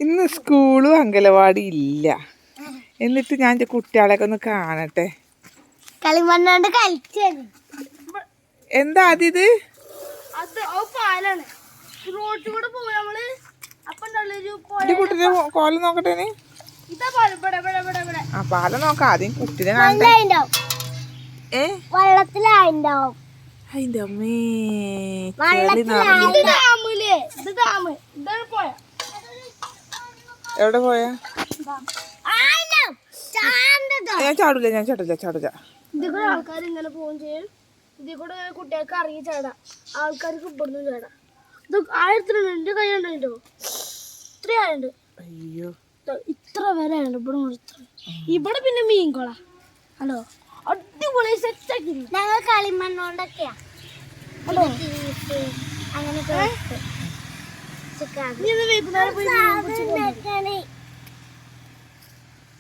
ഇന്ന് സ്കൂളും അംഗനവാടി ഇല്ല. എന്നിട്ട് ഞാൻ എൻ്റെ കുട്ടികളെയൊക്കെ ഒന്ന് കാണട്ടെ. കളിമണ്ണോണ്ട് കളിച്ചു. എന്താ അതിത്? എന്റെ കുട്ടിനെ കോലം നോക്കട്ടെ. ആ പാലം നോക്കാം. ആദ്യം കുട്ടിനെ വെള്ളത്തിലായിണ്ടാവും. അതിന്റെ അമ്മേ എവിടെ പോയാ? ഞാൻ ചാടൂല. ഇതികൂടെ ആൾക്കാർ ഇങ്ങനെ പോവുകയും ചെയ്യും. ഇതിൽ കൂടെ കുട്ടികൾക്ക് ഇറങ്ങി ചാടാം. ആൾക്കാർക്ക് ഇവിടുന്ന് ചാടാം. ഇത് 1000 എന്റെ കയ്യിലുണ്ടോ? ഇത്രയുണ്ട്. അയ്യോ ഇത്ര വരെ ഉണ്ട് ഇവിടെ. പിന്നെ മീൻകൊള. ഹലോ അടിപൊളി സെറ്റാക്കി. ഞങ്ങൾ കളിമണ്ണോണ്ടൊക്കെയാ അങ്ങനെ.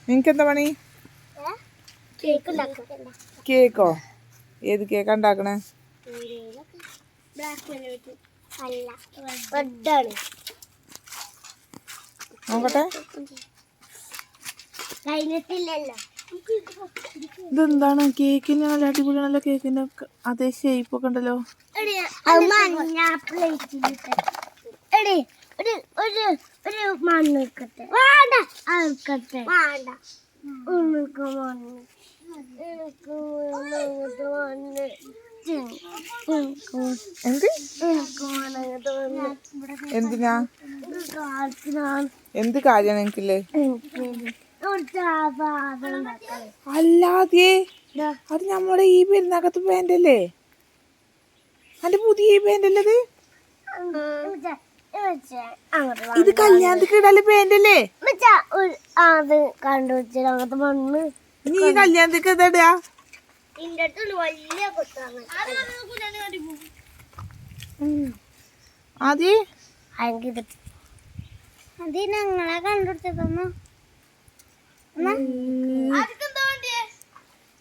നിനക്കെന്താ പണി? കേക്കോ? ഏത് കേക്കാ ഉണ്ടാക്കണേ? നോക്കട്ടെ. ഇതെന്താണ്? കേക്കിന് നല്ല അടിപൊളിയാണല്ലോ. കേക്കിന്റെ അതേ ഷേപ്പ് ഒക്കെ ഉണ്ടല്ലോ. മണ്ണെടുക്കട്ടെ. എന്തിനാ? എന്ത് കാര്യമാണ് എനിക്കില്ലേ? അല്ലാതെ അത് നമ്മുടെ ഈ പെരുന്നാക്കത്ത് പാൻ്റല്ലേ? അതിന്റെ പുതിയ പാൻ്റല്ലേ ഇത്? കല്യാണത്തിന് ഇടാല് പാൻ്റല്ലേ? അത് കണ്ടുവച്ച അങ്ങനത്തെ മണ്ണ്. നീ കല്യാണത്തേക്ക് എന്താ ഇടുക? അത് ഞങ്ങളെ കണ്ടുപിടിച്ചതൊന്നു.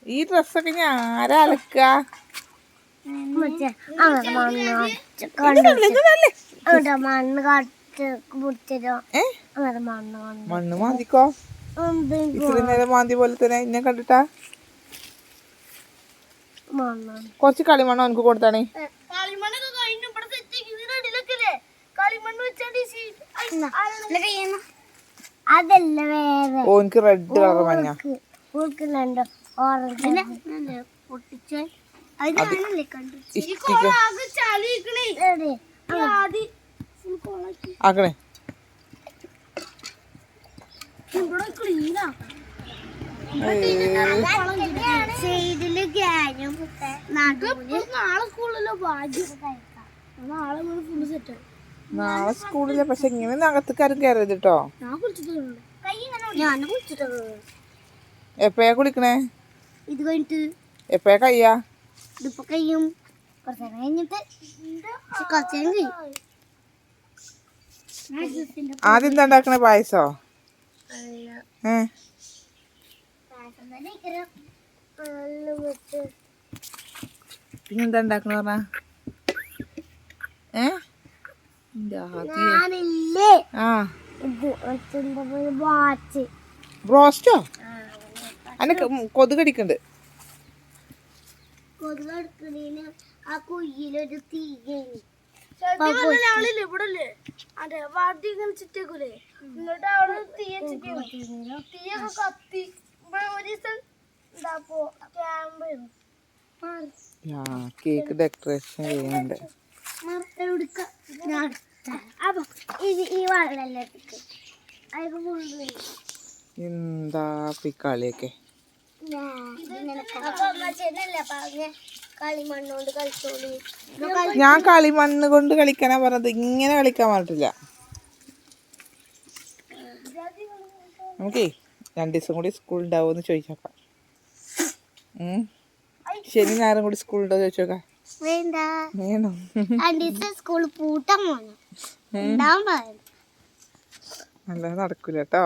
ഈ ഡ്രസ്സൊക്കെ ഞാൻ ആരാ അലക്ക? മണ്ണ് കാറ്റ് പിടിച്ചോ. മണ്ണ് മാന്തിക്കോ? ഇത്തിരി നേരം മാന്തി പോലെ തന്നെ എന്നെ കണ്ടിട്ടാ. കൊറച്ച് കളിമണ്ണ് അവനക്ക് കൊടുത്താണേ. അതല്ല വേറെ. ഓനിക്ക് റെഡ് കളർ മഞ്ഞ. ഓറഞ്ച് ആക്കണേ. നാളെ സ്കൂളില്ല. പക്ഷെ ഇങ്ങനെ അകത്തേക്കാരും കയറരുത് കേട്ടോ. എപ്പഴാ കുളിക്കണേ? ഇത് കഴിഞ്ഞിട്ട്. എപ്പഴാ കയ്യാ? ഇതിപ്പോ കഴിയും. കുറച്ചേരം കഴിഞ്ഞിട്ട്. കുറച്ചേരം കഴിയും. ആദ്യം എന്താ ഉണ്ടാക്കണേ? പായസോ? പിന്നെന്താ ഉണ്ടാക്കണ പറഞ്ഞ? ബ്രോസ്റ്റോ? അന്നെ കൊതുകടിക്കണ്ട്. കൊതുകടിക്കണേന് ആ കുയ്യിലൊരു തീ ഇവിടല്ലേ? അതെ വാട്ടി ഇങ്ങനെ ചുറ്റേക്കൂലേ? എന്നിട്ട് അവിടെ തീയൊക്കെ കത്തി. ഒരു ദിവസം ക്യാമ്പ് കേക്ക് ഡെക്കറേഷൻ ചെയ്യുന്നുണ്ട്. എന്താ കളിയൊക്കെ? ഞാൻ കളിമണ്ണ് കൊണ്ട് കളിക്കാനാ പറഞ്ഞത്. ഇങ്ങനെ കളിക്കാൻ പറഞ്ഞിട്ടില്ല. നമുക്കേ 2 ദിവസം കൂടി സ്കൂൾ ഉണ്ടാവുമെന്ന് ചോദിച്ചോക്കാം. ശനി ഞായറും കൂടി സ്കൂൾ ഉണ്ടോ ചോദിച്ചോക്കാം. വേണം. അല്ലാതെ നടക്കൂല കേട്ടോ.